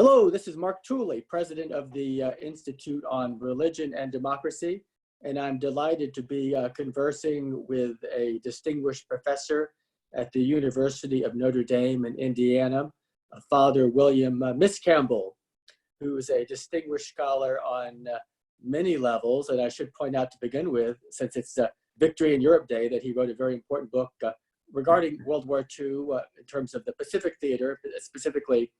Hello, this is Mark Tooley, president of the Institute on Religion and Democracy, and I'm delighted to be conversing with a distinguished professor at the University of Notre Dame in Indiana, Father William Miscamble, who is a distinguished scholar on many levels. And I should point out to begin with, since it's Victory in Europe Day, that he wrote a very important book regarding World War II in terms of the Pacific theater, specifically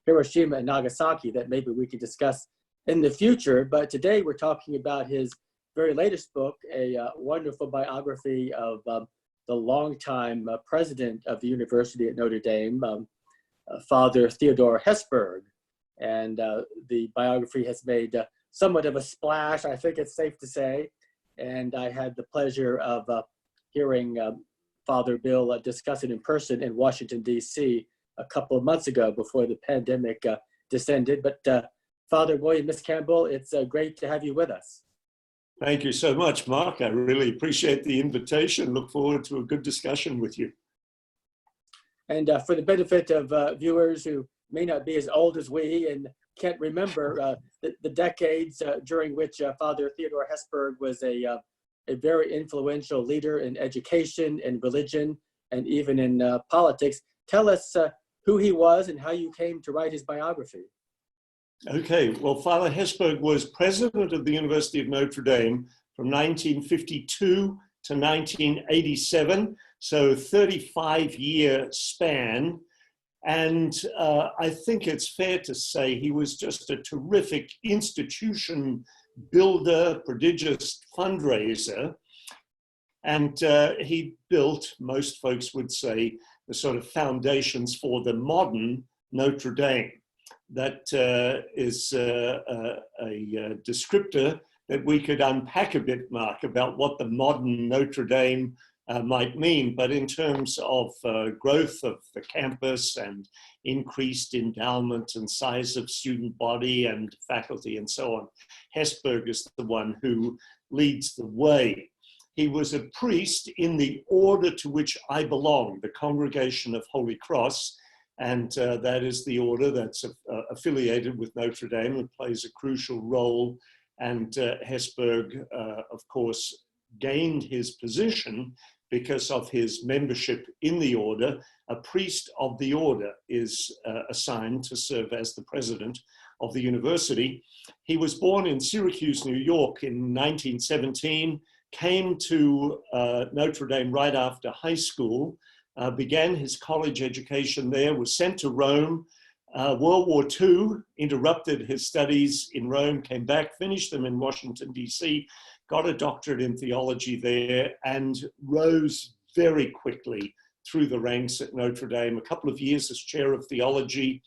Hiroshima and Nagasaki, that maybe we could discuss in the future. But today we're talking about his very latest book, a wonderful biography of the longtime president of the University at Notre Dame, Father Theodore Hesburgh. And the biography has made somewhat of a splash, I think it's safe to say. And I had the pleasure of hearing Father Bill discuss it in person in Washington, D.C. a couple of months ago before the pandemic descended. But Father William Miscamble, it's great to have you with us. Thank you so much, Mark. I really appreciate the invitation. Look forward to a good discussion with you. And for the benefit of viewers who may not be as old as we and can't remember the decades during which Father Theodore Hesburgh was a very influential leader in education and religion and even in politics, tell us who he was and how you came to write his biography. Okay, well, Father Hesburgh was president of the University of Notre Dame from 1952 to 1987, so 35-year span. And I think it's fair to say he was just a terrific institution builder, prodigious fundraiser. And he built, most folks would say, the sort of foundations for the modern Notre Dame. That is a descriptor that we could unpack a bit, Mark, about what the modern Notre Dame might mean. But in terms of growth of the campus and increased endowment and size of student body and faculty and so on, Hesburgh is the one who leads the way. He was a priest in the order to which I belong, the Congregation of Holy Cross, and that is the order that's affiliated with Notre Dame and plays a crucial role. And Hesburgh, of course, gained his position because of his membership in the order. A priest of the order is assigned to serve as the president of the university. He was born in Syracuse, New York in 1917, came to Notre Dame right after high school, began his college education there, was sent to Rome. World War II interrupted his studies in Rome, came back, finished them in Washington, D.C., got a doctorate in theology there, and rose very quickly through the ranks at Notre Dame. A couple of years as chair of theology,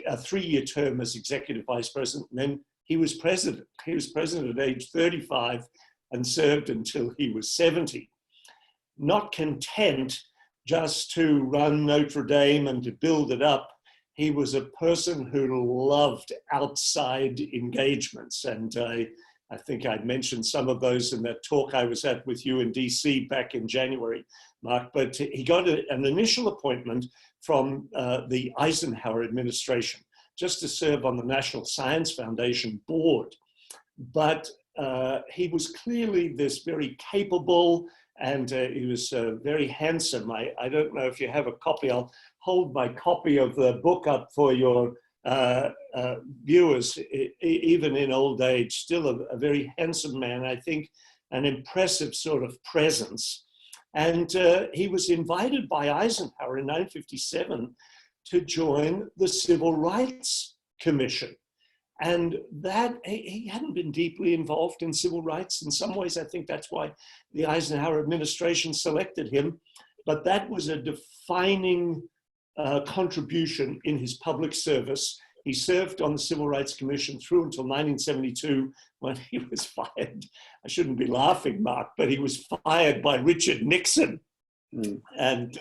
a 3-year term as executive vice president, and then he was president. He was president at age 35 and served until he was 70. Not content just to run Notre Dame and to build it up, he was a person who loved outside engagements. And I think I mentioned some of those in that talk I was at with you in DC back in January, Mark. But he got an initial appointment from the Eisenhower administration just to serve on the National Science Foundation board. But he was clearly this very capable, and he was very handsome. I don't know if you have a copy. I'll hold my copy of the book up for your viewers. Even in old age, still a very handsome man, I think an impressive sort of presence. And he was invited by Eisenhower in 1957 to join the Civil Rights Commission. And that he hadn't been deeply involved in civil rights. In some ways, I think that's why the Eisenhower administration selected him. But that was a defining contribution in his public service. He served on the Civil Rights Commission through until 1972, when he was fired. I shouldn't be laughing, Mark, but he was fired by Richard Nixon. And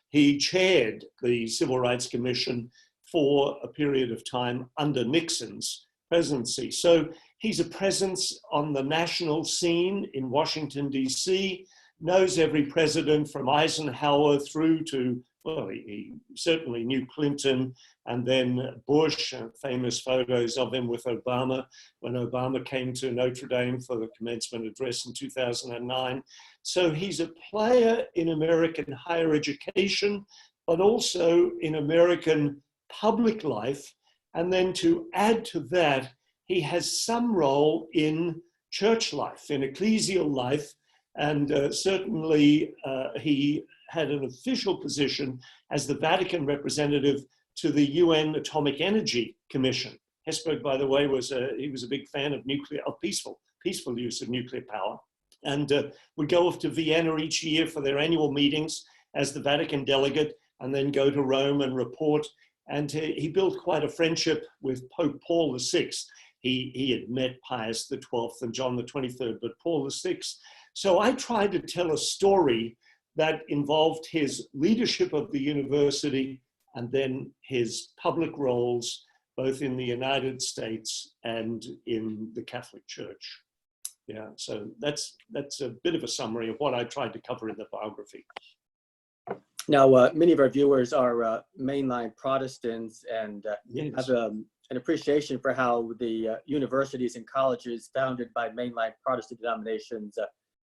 he chaired the Civil Rights Commission for a period of time under Nixon's presidency. So he's a presence on the national scene in Washington, D.C., knows every president from Eisenhower through to well, he certainly knew Clinton, and then Bush, famous photos of him with Obama, when Obama came to Notre Dame for the commencement address in 2009. So he's a player in American higher education, but also in American public life. And then to add to that, he has some role in church life, in ecclesial life, and certainly he had an official position as the Vatican representative to the UN Atomic Energy Commission. Hesburgh, by the way, he was a big fan of peaceful use of nuclear power, and would go off to Vienna each year for their annual meetings as the Vatican delegate, and then go to Rome and report. And he built quite a friendship with Pope Paul VI. He had met Pius XII and John the 23rd, but Paul VI. So I tried to tell a story that involved his leadership of the university and then his public roles, both in the United States and in the Catholic Church. Yeah, so that's a bit of a summary of what I tried to cover in the biography. Now, many of our viewers are mainline Protestants and Yes. have an appreciation for how the universities and colleges founded by mainline Protestant denominations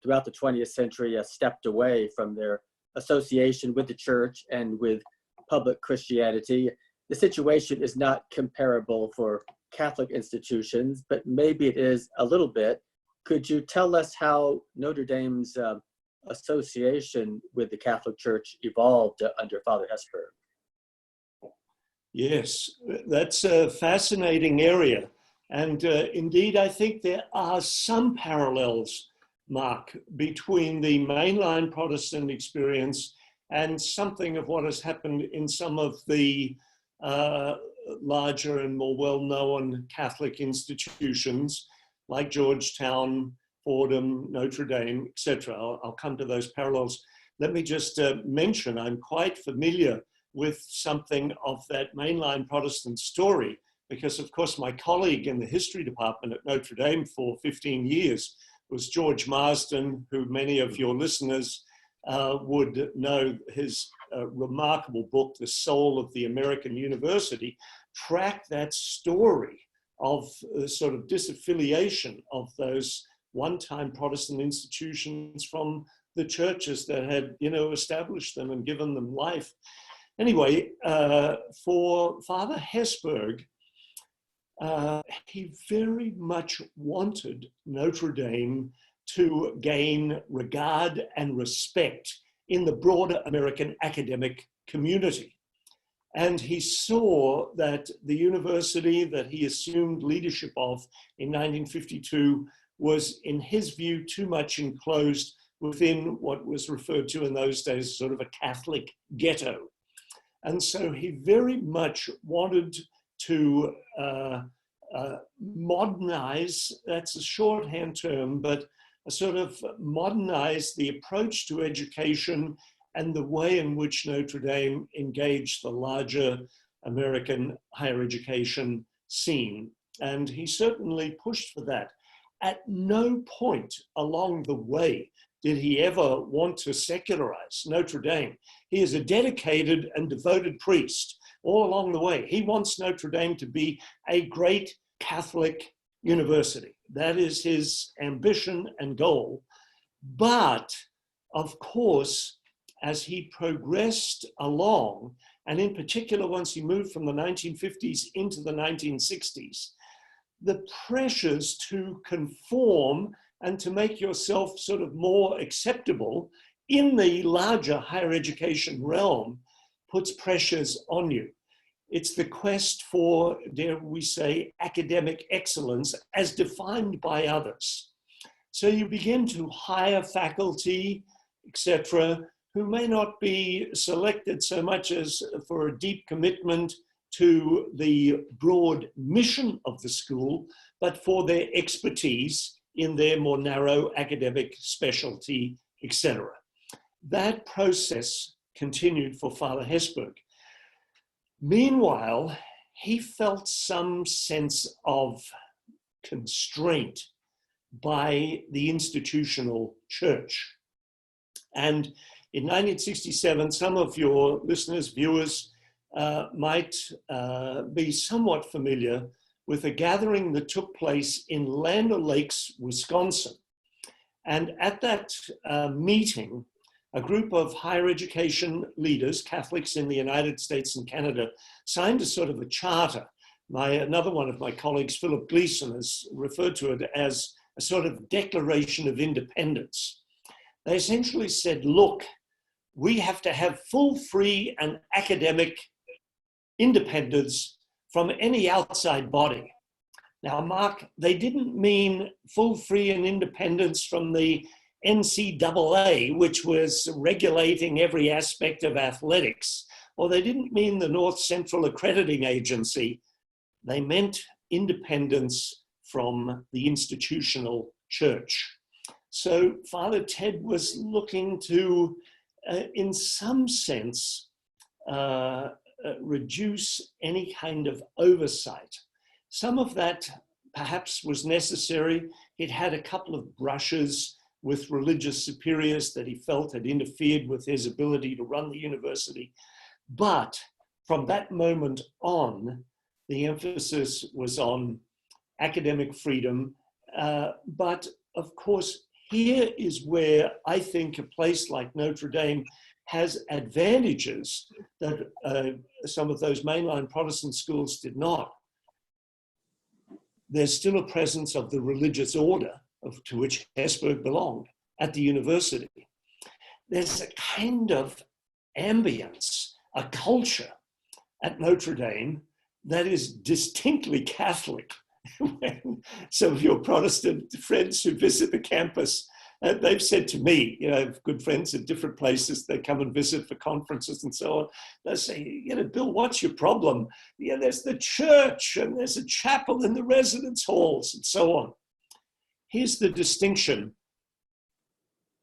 throughout the 20th century stepped away from their association with the church and with public Christianity. The situation is not comparable for Catholic institutions, but maybe it is a little bit. Could you tell us how Notre Dame's association with the Catholic Church evolved under Father Hesburgh? Yes, that's a fascinating area. And indeed, I think there are some parallels, Mark, between the mainline Protestant experience and something of what has happened in some of the larger and more well-known Catholic institutions like Georgetown, Fordham, Notre Dame, etc. I'll come to those parallels. Let me just mention, I'm quite familiar with something of that mainline Protestant story, because of course my colleague in the history department at Notre Dame for 15 years was George Marsden, who many of your listeners would know. His remarkable book, The Soul of the American University, tracked that story of sort of disaffiliation of those one-time Protestant institutions from the churches that had, established them and given them life. Anyway, for Father Hesburgh, he very much wanted Notre Dame to gain regard and respect in the broader American academic community. And he saw that the university that he assumed leadership of in 1952 was, in his view, too much enclosed within what was referred to in those days as sort of a Catholic ghetto. And so he very much wanted to modernize, that's a shorthand term, but sort of modernize the approach to education and the way in which Notre Dame engaged the larger American higher education scene. And he certainly pushed for that. At no point along the way did he ever want to secularize Notre Dame. He is a dedicated and devoted priest all along the way. He wants Notre Dame to be a great Catholic university. That is his ambition and goal. But of course, as he progressed along, and in particular once he moved from the 1950s into the 1960s, the pressures to conform and to make yourself sort of more acceptable in the larger higher education realm puts pressures on you. It's the quest for, dare we say, academic excellence as defined by others. So you begin to hire faculty, etc., who may not be selected so much as for a deep commitment to the broad mission of the school, but for their expertise in their more narrow academic specialty, etc. That process continued for Father Hesburgh. Meanwhile, he felt some sense of constraint by the institutional church. And in 1967, some of your listeners, viewers, might be somewhat familiar with a gathering that took place in Land O'Lakes, Wisconsin. And at that meeting, a group of higher education leaders, Catholics in the United States and Canada, signed a sort of a charter. Another one of my colleagues, Philip Gleason, has referred to it as a sort of Declaration of Independence. They essentially said, look, we have to have full, free, and academic independence from any outside body. Now, Mark, they didn't mean full, free, and independence from the NCAA, which was regulating every aspect of athletics, or they didn't mean the North Central Accrediting Agency. They meant independence from the institutional church. So Father Ted was looking to, in some sense, reduce any kind of oversight. Some of that perhaps was necessary. It had a couple of brushes with religious superiors that he felt had interfered with his ability to run the university. But from that moment on, the emphasis was on academic freedom. But of course, here is where I think a place like Notre Dame has advantages that some of those mainline Protestant schools did not. There's still a presence of the religious order to which Hesburgh belonged at the university. There's a kind of ambience, a culture at Notre Dame that is distinctly Catholic. When some of your Protestant friends who visit the campus, they've said to me, I have good friends at different places, they come and visit for conferences and so on. They say, Bill, what's your problem? There's the church and there's a chapel in the residence halls and so on. Here's the distinction.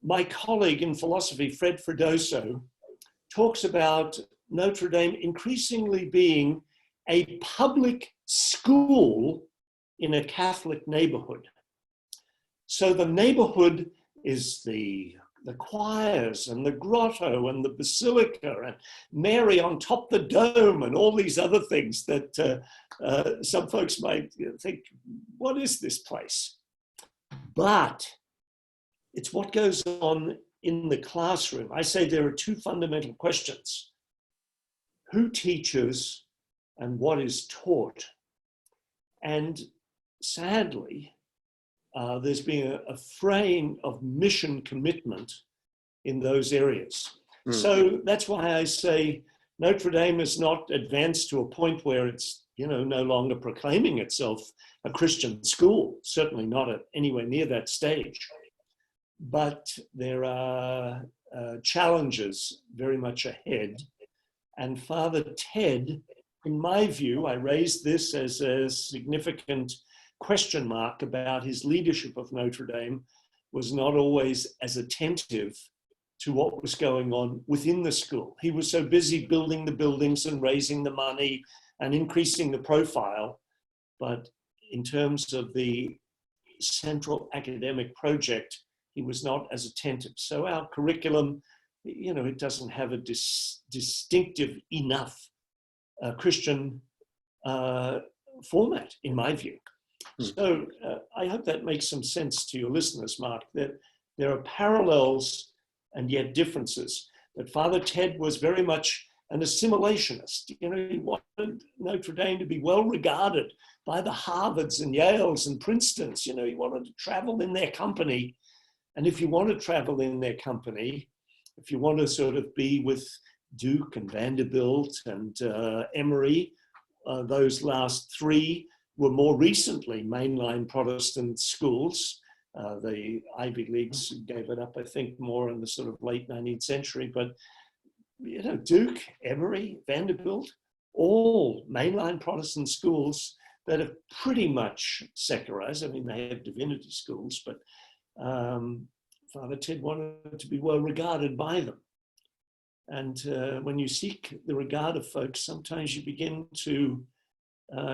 My colleague in philosophy, Fred Freddoso, talks about Notre Dame increasingly being a public school in a Catholic neighborhood. So the neighborhood is the choirs and the grotto and the basilica and Mary on top the dome and all these other things that some folks might think, what is this place? But it's what goes on in the classroom. I say there are two fundamental questions. Who teaches and what is taught? And sadly, there's been a fraying of mission commitment in those areas. Mm. So that's why I say Notre Dame is not advanced to a point where it's, no longer proclaiming itself a Christian school, certainly not at anywhere near that stage. But there are challenges very much ahead. And Father Ted, in my view, I raised this as a significant question mark about his leadership of Notre Dame, was not always as attentive to what was going on within the school. He was so busy building the buildings and raising the money and increasing the profile. But in terms of the central academic project, he was not as attentive. So our curriculum, it doesn't have a distinctive enough Christian format, in my view. So I hope that makes some sense to your listeners, Mark, that there are parallels and yet differences. That Father Ted was very much an assimilationist. He wanted Notre Dame to be well regarded by the Harvards and Yales and Princetons. He wanted to travel in their company. And if you want to travel in their company, if you want to sort of be with Duke and Vanderbilt and Emory, those last three were more recently mainline Protestant schools. The Ivy Leagues gave it up, I think, more in the sort of late 19th century. But, Duke, Emory, Vanderbilt, all mainline Protestant schools that are pretty much secularized. I mean, they have divinity schools, but Father Ted wanted to be well regarded by them. And when you seek the regard of folks, sometimes you begin to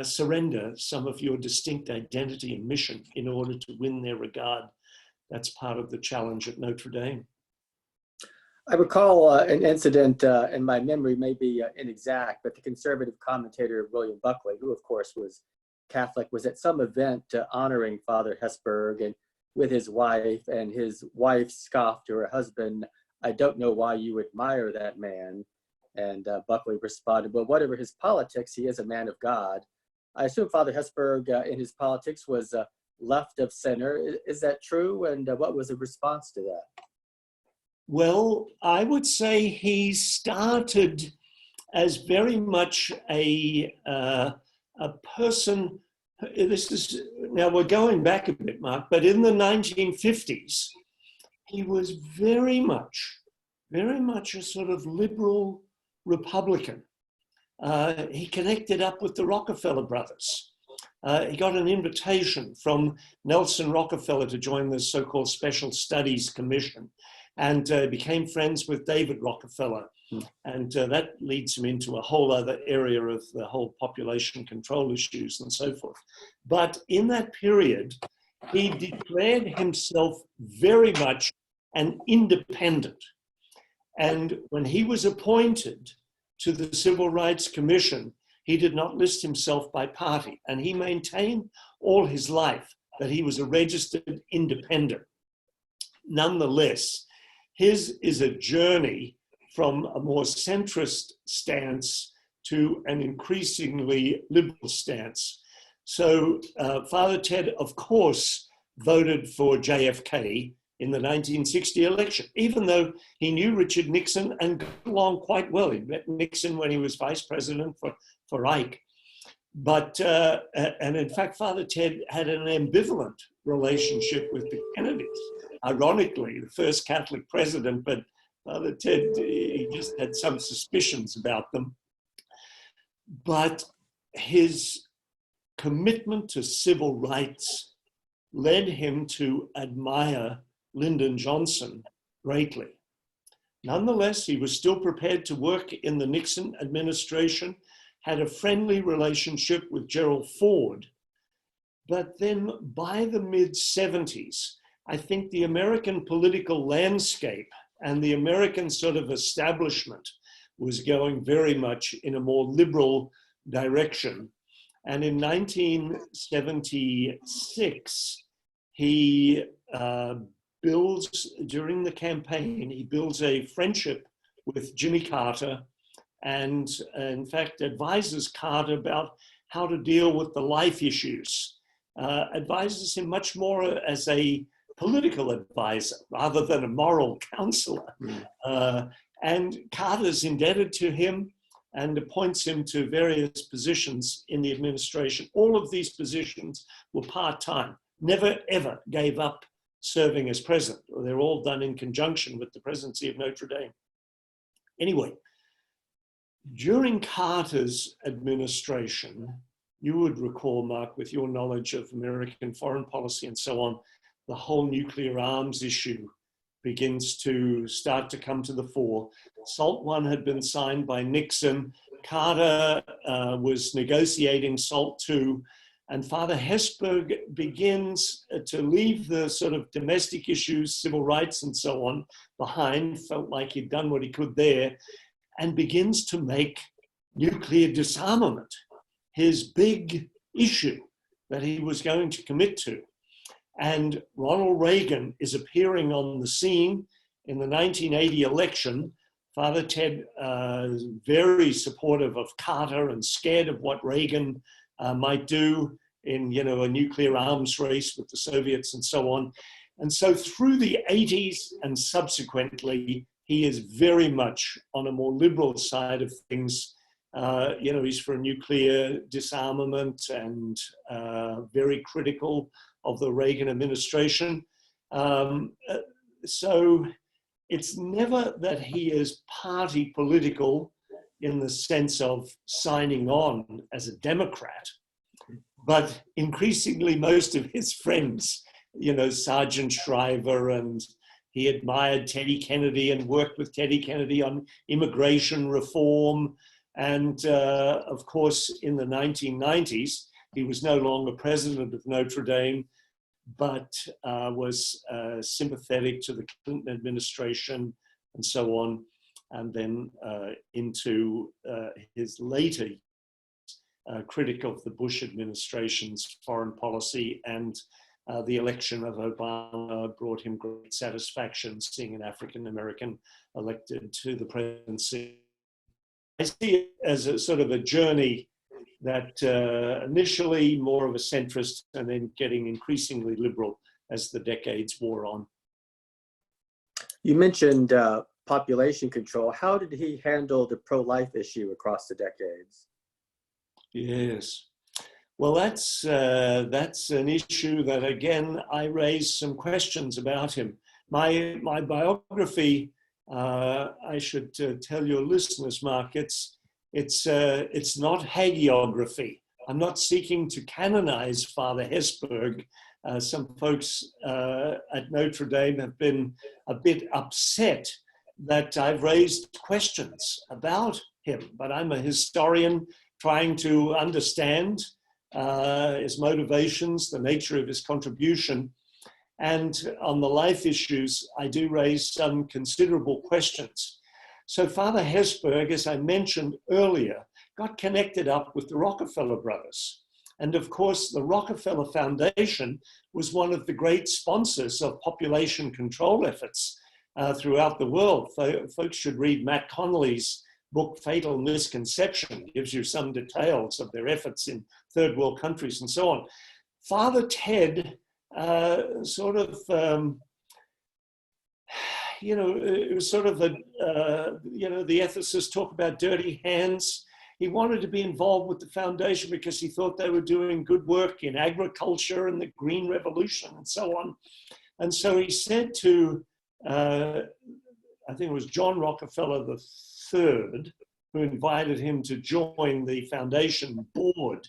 surrender some of your distinct identity and mission in order to win their regard. That's part of the challenge at Notre Dame. I recall an incident, and my memory may be inexact, but the conservative commentator William Buckley, who of course was Catholic, was at some event honoring Father Hesburgh and with his wife, and his wife scoffed to her husband, "I don't know why you admire that man." And Buckley responded, "Well, whatever his politics, he is a man of God." I assume Father Hesburgh in his politics was left of center. Is that true? And what was the response to that? Well, I would say he started as very much a person. This is now we're going back a bit, Mark, but in the 1950s, he was very much a sort of liberal Republican. He connected up with the Rockefeller brothers. He got an invitation from Nelson Rockefeller to join the so-called Special Studies Commission, and became friends with David Rockefeller. And that leads him into a whole other area of the whole population control issues and so forth. But in that period, he declared himself very much an independent. And when he was appointed to the Civil Rights Commission, he did not list himself by party. And he maintained all his life that he was a registered independent. Nonetheless, his is a journey from a more centrist stance to an increasingly liberal stance. So Father Ted, of course, voted for JFK in the 1960 election, even though he knew Richard Nixon and got along quite well. He met Nixon when he was vice president for Ike. But, and in fact, Father Ted had an ambivalent relationship with the Kennedys. Ironically, the first Catholic president, but Father Ted, he just had some suspicions about them. But his commitment to civil rights led him to admire Lyndon Johnson greatly. Nonetheless, he was still prepared to work in the Nixon administration, had a friendly relationship with Gerald Ford. But then by the mid-70s, I think the American political landscape and the American sort of establishment was going very much in a more liberal direction. And in 1976, he builds, during the campaign, he builds a friendship with Jimmy Carter, and in fact advises Carter about how to deal with the life issues, advises him much more as a political advisor rather than a moral counselor. And Carter's indebted to him and appoints him to various positions in the administration. All of these positions were part-time, never ever gave up serving as president. They're all done in conjunction with the presidency of Notre Dame. Anyway, during Carter's administration, you would recall, Mark, with your knowledge of American foreign policy and so on, the whole nuclear arms issue begins to start to come to the fore. SALT I had been signed by Nixon. Carter was negotiating SALT II, and Father Hesburgh begins to leave the sort of domestic issues, civil rights and so on behind, felt like he'd done what he could there, and begins to make nuclear disarmament his big issue that he was going to commit to. And Ronald Reagan is appearing on the scene in the 1980 election. Father Ted is very supportive of Carter and scared of what Reagan might do in, a nuclear arms race with the Soviets and so on. And so through the 80s and subsequently, he is very much on a more liberal side of things. He's for nuclear disarmament and very critical of the Reagan administration. So it's never that he is party political in the sense of signing on as a Democrat, but increasingly most of his friends, Sergeant Shriver, and he admired Teddy Kennedy and worked with Teddy Kennedy on immigration reform. And of course, in the 1990s, he was no longer president of Notre Dame, but was sympathetic to the Clinton administration, and so on, and then into his later critic of the Bush administration's foreign policy, and the election of Obama brought him great satisfaction seeing an African American elected to the presidency. I see it as a sort of a journey that initially more of a centrist and then getting increasingly liberal as the decades wore on. You mentioned population control. How did he handle the pro-life issue across the decades? Yes. Well, that's an issue that, again, I raised some questions about him. My biography, I should tell your listeners, Mark, it's not hagiography. I'm not seeking to canonize Father Hesburgh. Some folks at Notre Dame have been a bit upset that I've raised questions about him, but I'm a historian trying to understand his motivations, the nature of his contribution. And on the life issues, I do raise some considerable questions. So Father Hesburgh, as I mentioned earlier, got connected up with the Rockefeller brothers. And of course, the Rockefeller Foundation was one of the great sponsors of population control efforts throughout the world. Folks should read Matt Connolly's book, Fatal Misconception. It gives you some details of their efforts in third world countries and so on. Father Ted it was sort of the ethicists talk about dirty hands. He wanted to be involved with the foundation because he thought they were doing good work in agriculture and the Green Revolution and so on. And so he said to, I think it was John Rockefeller III, who invited him to join the foundation board.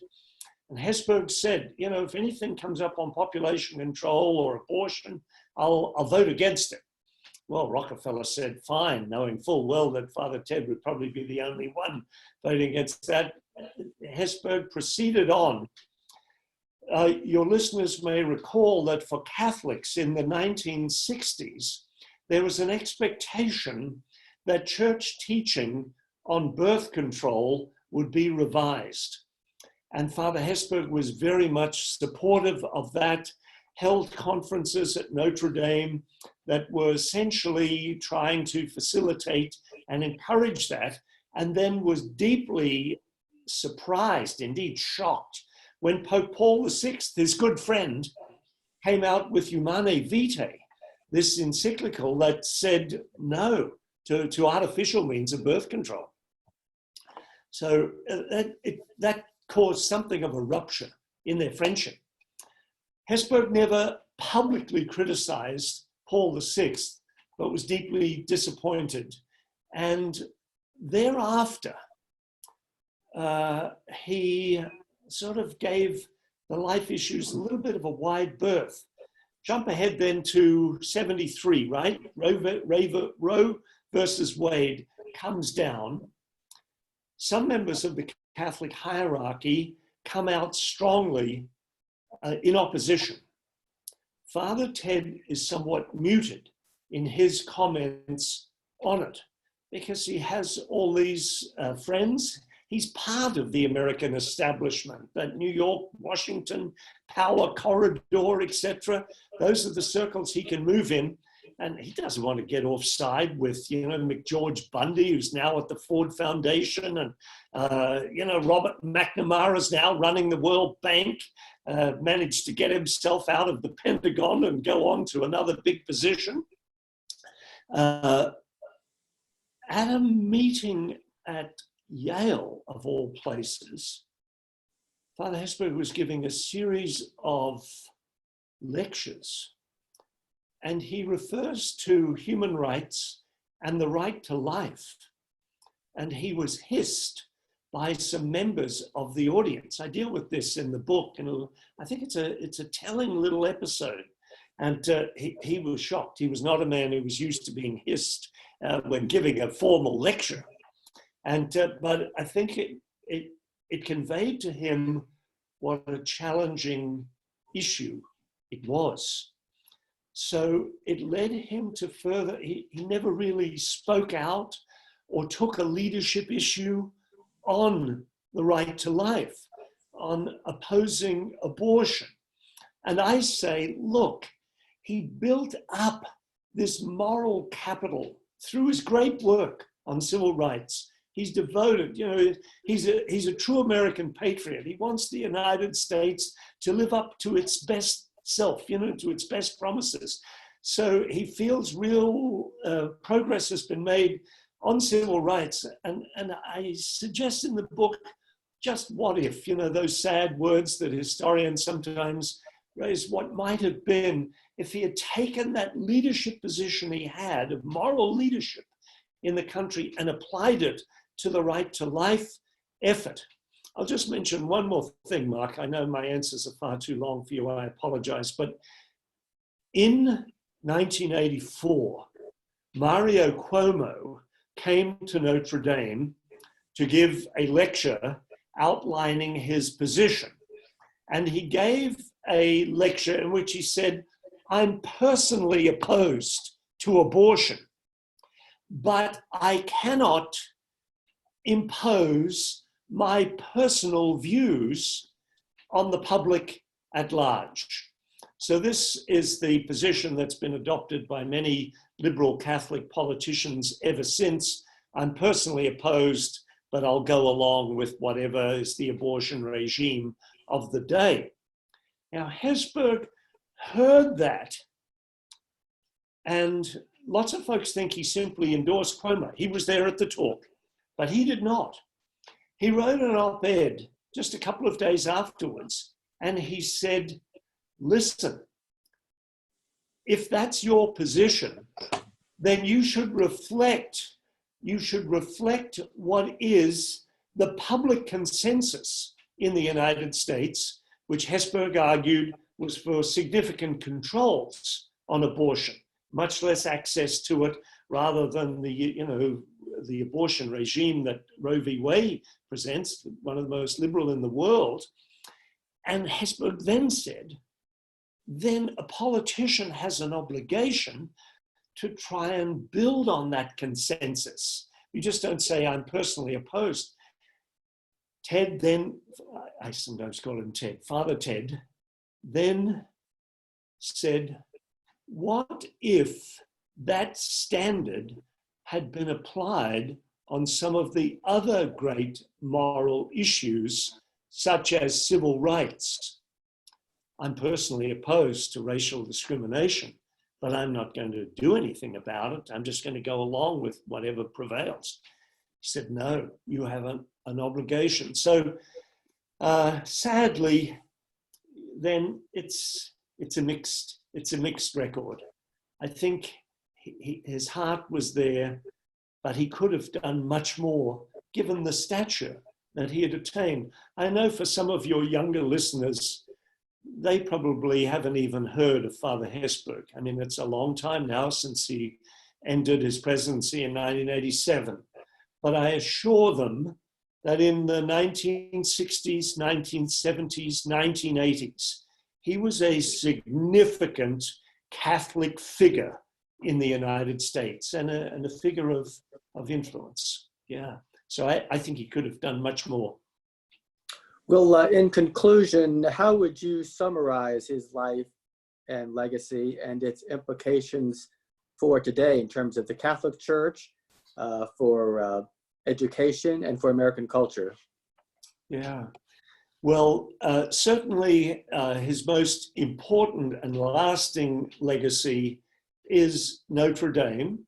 And Hesburgh said, if anything comes up on population control or abortion, I'll vote against it. Well, Rockefeller said, fine, knowing full well that Father Ted would probably be the only one voting against that. Hesburgh proceeded on. Your listeners may recall that for Catholics in the 1960s, there was an expectation that church teaching on birth control would be revised. And Father Hesburgh was very much supportive of that, held conferences at Notre Dame that were essentially trying to facilitate and encourage that, and then was deeply surprised, indeed shocked, when Pope Paul VI, his good friend, came out with Humane Vitae, this encyclical that said no to artificial means of birth control. So that caused something of a rupture in their friendship. Hesburgh never publicly criticized Paul VI, but was deeply disappointed. And thereafter, he sort of gave the life issues a little bit of a wide berth. Jump ahead then to 73, right? Roe versus Wade comes down. Some members of the Catholic hierarchy come out strongly in opposition. Father Ted is somewhat muted in his comments on it because he has all these friends. He's part of the American establishment, that New York, Washington, power corridor, etc. Those are the circles he can move in. And he doesn't want to get offside with, McGeorge Bundy, who's now at the Ford Foundation, and, Robert McNamara is now running the World Bank, managed to get himself out of the Pentagon and go on to another big position. At a meeting at Yale, of all places, Father Hesburgh was giving a series of lectures, and he refers to human rights and the right to life. And he was hissed by some members of the audience. I deal with this in the book, and I think it's a telling little episode. And he was shocked. He was not a man who was used to being hissed when giving a formal lecture. And but I think it conveyed to him what a challenging issue it was. So it led him to further, he never really spoke out or took a leadership issue on the right to life, on opposing abortion. And I say, look, he built up this moral capital through his great work on civil rights. He's devoted, he's a true American patriot. He wants the United States to live up to its best self, to its best promises. So he feels real progress has been made on civil rights. And I suggest in the book, just what if, those sad words that historians sometimes raise, what might have been if he had taken that leadership position he had of moral leadership in the country and applied it to the right to life effort. I'll just mention one more thing, Mark. I know my answers are far too long for you. I apologize. But in 1984, Mario Cuomo came to Notre Dame to give a lecture outlining his position. And he gave a lecture in which he said, I'm personally opposed to abortion, but I cannot impose my personal views on the public at large. So this is the position that's been adopted by many liberal Catholic politicians ever since. I'm personally opposed, but I'll go along with whatever is the abortion regime of the day. Now, Hesburgh heard that, and lots of folks think he simply endorsed Cuomo. He was there at the talk, but he did not. He wrote an op-ed just a couple of days afterwards, and he said, listen, if that's your position, then you should reflect what is the public consensus in the United States, which Hesburgh argued was for significant controls on abortion, much less access to it, rather than the abortion regime that Roe v. Wade presents, one of the most liberal in the world. And Hesburgh then said, then a politician has an obligation to try and build on that consensus. You just don't say, I'm personally opposed. Ted then, I sometimes call him Ted, Father Ted, then said, what if that standard had been applied on some of the other great moral issues, such as civil rights? I'm personally opposed to racial discrimination, but I'm not going to do anything about it. I'm just going to go along with whatever prevails. He said, no, you have an obligation. So sadly, then it's a mixed record. I think his heart was there, but he could have done much more given the stature that he had attained. I know for some of your younger listeners, they probably haven't even heard of Father Hesburgh. I mean, it's a long time now since he ended his presidency in 1987. But I assure them that in the 1960s, 1970s, 1980s, he was a significant Catholic figure in the United States and a figure of influence. Yeah. So I think he could have done much more. Well, in conclusion, how would you summarize his life and legacy and its implications for today in terms of the Catholic Church, for education, and for American culture? Yeah. Well, certainly his most important and lasting legacy is Notre Dame.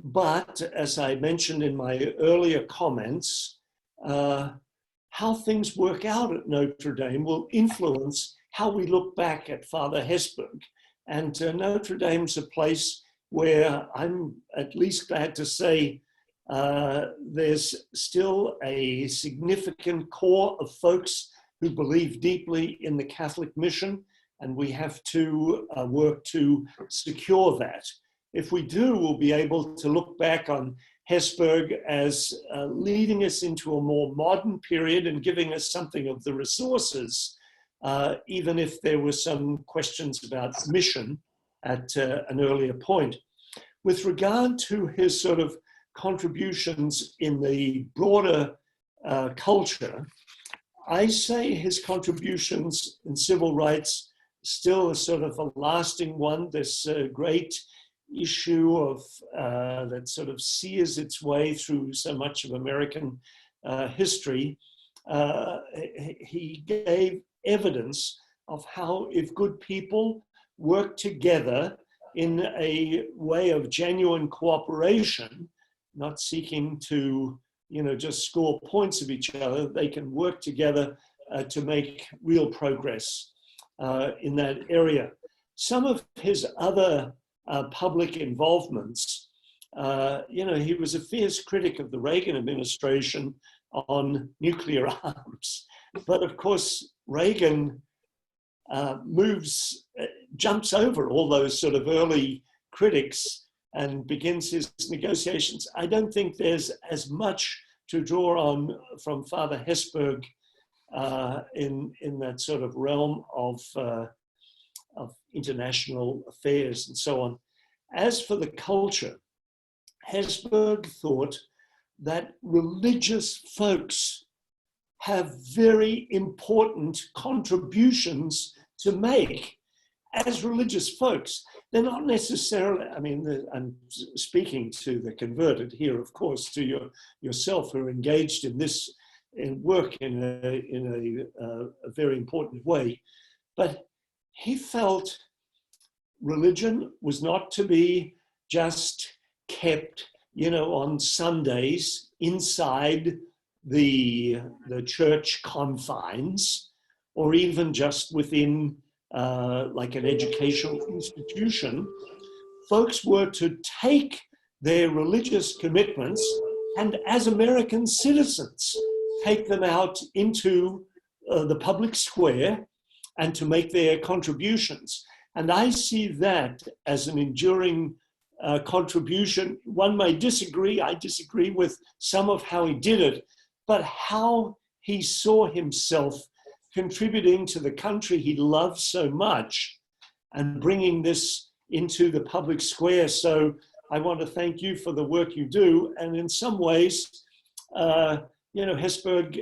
But as I mentioned in my earlier comments, how things work out at Notre Dame will influence how we look back at Father Hesburgh. And Notre Dame's a place where I'm at least glad to say there's still a significant core of folks who believe deeply in the Catholic mission, and we have to work to secure that. If we do, we'll be able to look back on Hesburgh as leading us into a more modern period and giving us something of the resources, even if there were some questions about mission at an earlier point. With regard to his sort of contributions in the broader culture, I say his contributions in civil rights still a sort of a lasting one. This great issue of that sort of sears its way through so much of American history. He gave evidence of how, if good people work together in a way of genuine cooperation, not seeking to, just score points of each other, they can work together to make real progress in that area. Some of his other public involvements, he was a fierce critic of the Reagan administration on nuclear arms. But of course, Reagan jumps over all those sort of early critics and begins his negotiations. I don't think there's as much to draw on from Father Hesburgh in that sort of realm of international affairs and so on. As for the culture, Hesburgh thought that religious folks have very important contributions to make as religious folks. They're not necessarily, I'm speaking to the converted here, of course, to yourself who are engaged in this work in a very important way. But he felt religion was not to be just kept, on Sundays inside the church confines, or even just within like an educational institution. Folks were to take their religious commitments and, as American citizens, take them out into the public square and to make their contributions. And I see that as an enduring contribution. One may disagree. I disagree with some of how he did it, but how he saw himself contributing to the country he loved so much and bringing this into the public square. So I want to thank you for the work you do. And in some ways, Hesburgh,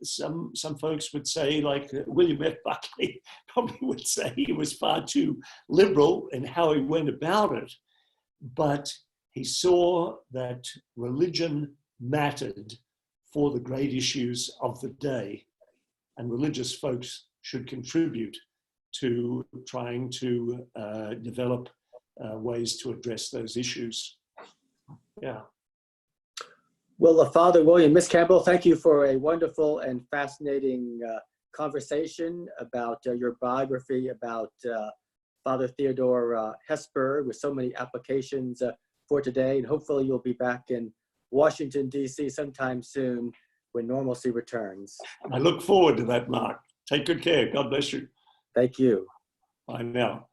some folks would say, like William F. Buckley probably would say, he was far too liberal in how he went about it. But he saw that religion mattered for the great issues of the day, and religious folks should contribute to trying to develop ways to address those issues. Yeah. Well, Father William Miscamble, thank you for a wonderful and fascinating conversation about your biography, about Father Theodore Hesburgh, with so many applications for today. And hopefully you'll be back in Washington, D.C. sometime soon when normalcy returns. I look forward to that, Mark. Take good care. God bless you. Thank you. Bye now.